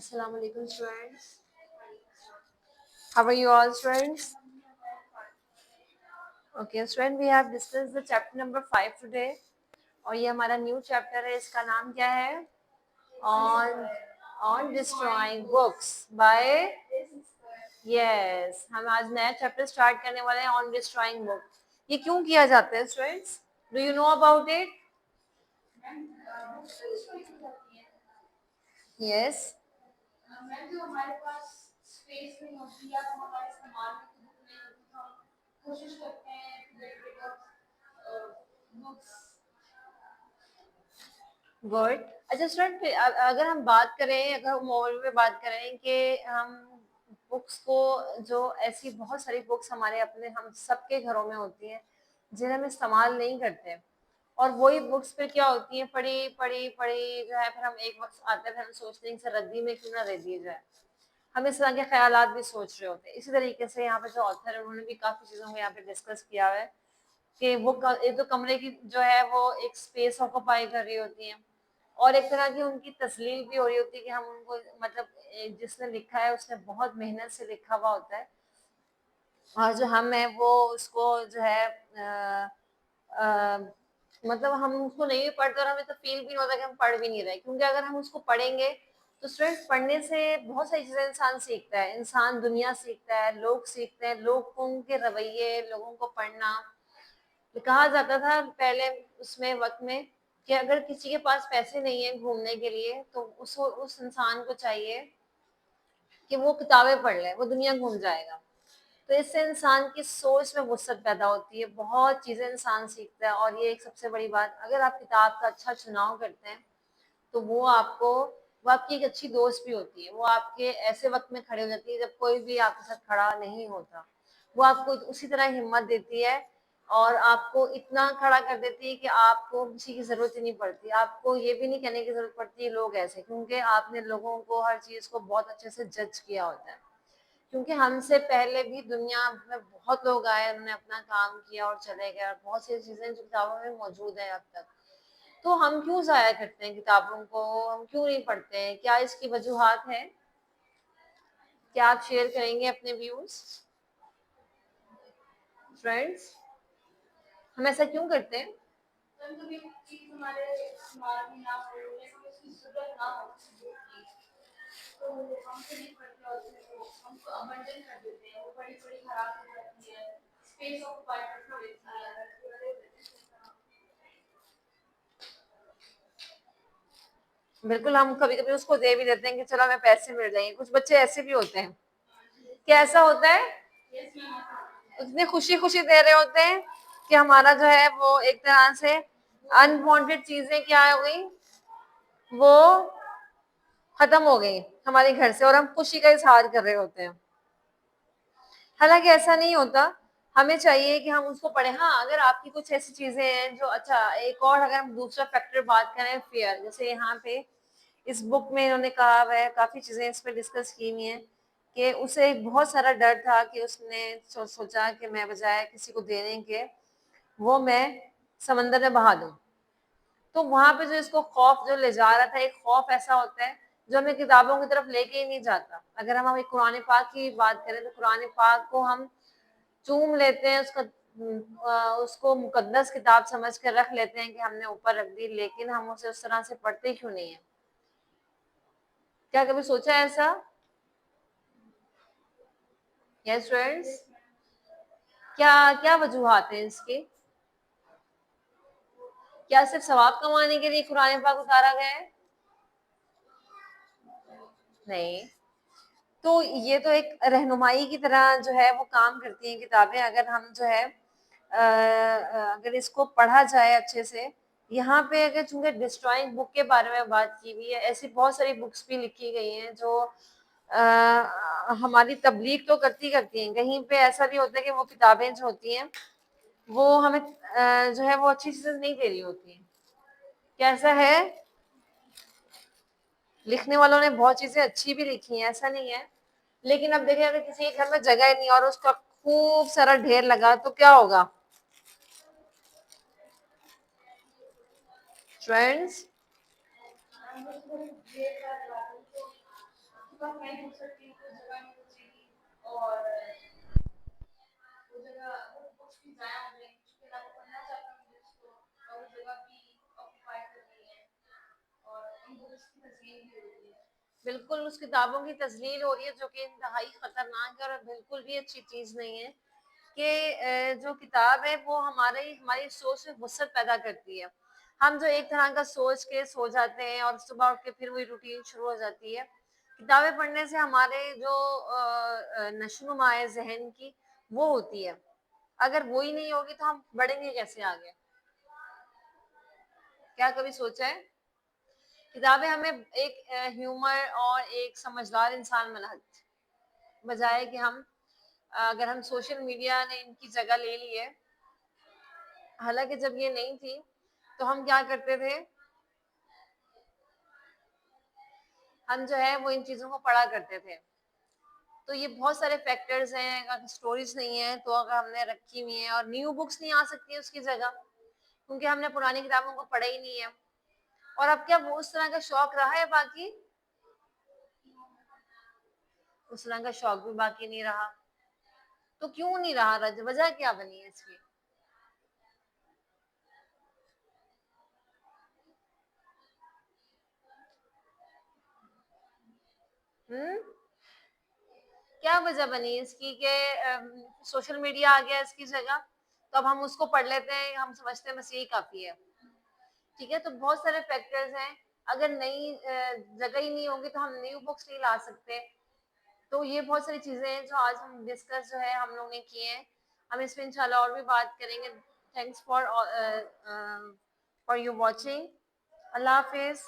Assalamu alaikum students. How are you all students? Okay student, we have discussed the chapter number 5 today. और ये हमारा new chapter है, इसका नाम क्या है? On destroying books by yes. हम आज नया चैप्टर स्टार्ट करने वाले हैं on destroying book. ये क्यों किया जाता है students? Do you know about it? Yes. जो हमारे पास स्पेस नहीं होती या तो हमारे सामान में बुक नहीं होती तो हम कोशिश करते हैं get rid of books. Good. अच्छा स्टूडेंट, अगर हम बात करें, अगर हम ओवरव्यू में बात करें कि हम बुक्स को, जो ऐसी बहुत सारी बुक्स हमारे अपने हम सबके घरों में होती हैं जिन्हें हम इस्तेमाल नहीं करते, और वही बुक्स फिर क्या होती हैं, पढ़ी पढ़ी पढ़ी जो है, फिर हम एक वक्त आता है फिर हम सोचते हैं कि रद्दी में क्यों ना दे दिया जाए. हम इस तरह के ख्यालात भी सोच रहे होते हैं. इसी तरीके से यहाँ पे जो ऑथर है उन्होंने भी काफ़ी चीज़ों को यहाँ पे डिस्कस किया है कि वो एक तो कमरे की जो है वो एक स्पेस ऑक्यूपाई कर रही होती हैं, और एक तरह की उनकी तस्लील भी हो रही होती है कि हम उनको, मतलब जिसने लिखा है उसने बहुत मेहनत से लिखा हुआ होता है, और जो हम है वो उसको जो है मतलब हम उसको नहीं भी पढ़ते और हमें तो फील भी नहीं होता कि हम पढ़ भी नहीं रहे, क्योंकि अगर हम उसको पढ़ेंगे तो स्टूडेंट्स, पढ़ने से बहुत सारी चीज़ें इंसान सीखता है. इंसान दुनिया सीखता है, लोग सीखते हैं, लोगों के रवैये, लोगों को पढ़ना. तो कहा जाता था पहले उसमें वक्त में कि अगर किसी के पास पैसे नहीं है घूमने के लिए तो उस इंसान को चाहिए कि वो किताबें पढ़ ले, वो दुनिया घूम जाएगा. तो इससे इंसान की सोच में वुसअत पैदा होती है, बहुत चीज़ें इंसान सीखता है. और ये एक सबसे बड़ी बात, अगर आप किताब का अच्छा चुनाव करते हैं तो वो आपकी एक अच्छी दोस्त भी होती है. वो आपके ऐसे वक्त में खड़े हो जाती है जब कोई भी आपके साथ खड़ा नहीं होता. वो आपको उसी तरह हिम्मत देती है और आपको इतना खड़ा कर देती है कि आपको किसी की ज़रूरत ही नहीं पड़ती. आपको ये भी नहीं कहने की ज़रूरत पड़ती है लोग ऐसे, क्योंकि आपने लोगों को, हर चीज़ को बहुत अच्छे से जज किया होता है. क्योंकि हमसे पहले भी दुनिया में बहुत लोग आए, उन्होंने अपना काम किया और चले गए, और बहुत सी चीज़ें जो किताबों में मौजूद हैं अब तक. तो हम क्यों ज़ाया करते हैं किताबों को, हम क्यों नहीं पढ़ते हैं? क्या इसकी वजूहात है? क्या आप शेयर करेंगे अपने व्यूज फ्रेंड्स? हम ऐसा क्यों करते हैं? बिल्कुल, हम कभी-कभी उसको दे भी देते हैं कि चलो हमें पैसे मिल जाएंगे. कुछ बच्चे ऐसे भी होते हैं. क्या ऐसा होता है? उतनी खुशी-खुशी दे रहे होते हैं कि हमारा जो है वो एक तरह से अनवांटेड चीजें क्या हो गई, वो खत्म हो गई हमारे घर से, और हम खुशी का इजहार कर रहे होते हैं. हालांकि ऐसा नहीं होता. हमें चाहिए कि हम उसको पढ़ें. हाँ, अगर आपकी कुछ ऐसी चीजें हैं जो, अच्छा एक और अगर हम दूसरा फैक्टर बात करें, फेयर, जैसे यहाँ पे इस बुक में इन्होंने कहा हुआ है, काफी चीजें इस पर डिस्कस की हुई हैं कि उसे बहुत सारा डर था कि उसने सोचा कि मैं बजाय किसी को देने के वो मैं समंदर में बहा दूं. तो वहां पे जो इसको खौफ जो ले जा रहा था, एक खौफ ऐसा होता है जो हमें किताबों की तरफ लेके ही नहीं जाता. अगर हम एक कुरान पाक की बात करें तो कुरान पाक को हम चूम लेते हैं, उसको मुकद्दस किताब समझ कर रख लेते हैं कि हमने ऊपर रख दी, लेकिन हम उसे उस तरह से पढ़ते क्यों नहीं है? क्या कभी सोचा है ऐसा? यस फ्रेंड्स, क्या क्या वजूहात हैं इसके? क्या सिर्फ सवाब कमाने के लिए कुरान पाक उतारा गया है? नहीं. तो ये तो एक रहनुमाई की तरह जो है वो काम करती हैं किताबें. अगर हम जो है अगर इसको पढ़ा जाए अच्छे से, यहाँ पे अगर चूंकि डिस्ट्रॉइंग बुक के बारे में बात की हुई है, ऐसी बहुत सारी बुक्स भी लिखी गई हैं जो हमारी तबलीग तो करती करती हैं. कहीं पे ऐसा भी होता है कि वो किताबें जो होती हैं वो हमें जो है वो अच्छी चीजें नहीं दे रही होती हैं. कैसा है? लिखने वालों ने बहुत चीजें अच्छी भी लिखी हैं, ऐसा नहीं है. लेकिन अब देखिए, अगर किसी के घर में जगह नहीं और उसका खूब सारा ढेर लगा तो क्या होगा फ्रेंड्स? بالکل اس کتابوں کی تذلیل ہو رہی ہے جو کہ انتہائی خطرناک ہے اور بالکل بھی اچھی چیز نہیں ہے کہ جو کتاب ہے وہ ہماری سوچ میں وسعت پیدا کرتی ہے. ہم جو ایک طرح کا سوچ کے سو جاتے ہیں اور صبح اٹھ کے پھر وہی روٹین شروع ہو جاتی ہے. کتابیں پڑھنے سے ہمارے جو نشو و نما ہے ذہن کی وہ ہوتی ہے. اگر وہی نہیں ہوگی تو ہم بڑھیں گے کیسے آگے؟ کیا کبھی سوچا ہے؟ کتابیں ہمیں ایک ہیومر اور ایک سمجھدار انسان بناتی بجائے کہ ہم اگر ہم سوشل میڈیا نے ان کی جگہ لے لی ہے، حالانکہ جب یہ نہیں تھی تو ہم کیا کرتے تھے؟ ہم جو ہے وہ ان چیزوں کو پڑھا کرتے تھے. تو یہ بہت سارے فیکٹرز ہیں. اگر سٹوریز نہیں ہیں تو اگر ہم نے رکھی ہوئی ہیں اور نیو بکس نہیں آ سکتی اس کی جگہ کیونکہ ہم نے پرانی کتابوں کو پڑھا ہی نہیں ہے. اور اب کیا وہ اس طرح کا شوق رہا ہے؟ باقی اس طرح کا شوق بھی باقی نہیں رہا. تو کیوں نہیں رہا؟ وجہ کیا بنی ہے اس کی؟ ہوں کیا وجہ بنی اس کی کہ سوشل میڈیا آ گیا اس کی جگہ تو اب ہم اس کو پڑھ لیتے ہیں، ہم سمجھتے ہیں بس یہی کافی ہے. ٹھیک ہے، تو بہت سارے فیکٹرز ہیں. اگر نئی جگہ ہی نہیں ہوگی تو ہم نیو بکس نہیں لا سکتے. تو یہ بہت ساری چیزیں ہیں جو آج ہم ڈسکس جو ہے ہم لوگوں نے کیے ہیں. ہم اس پہ انشاءاللہ اور بھی بات کریں گے. Thanks for your watching. اللہ حافظ.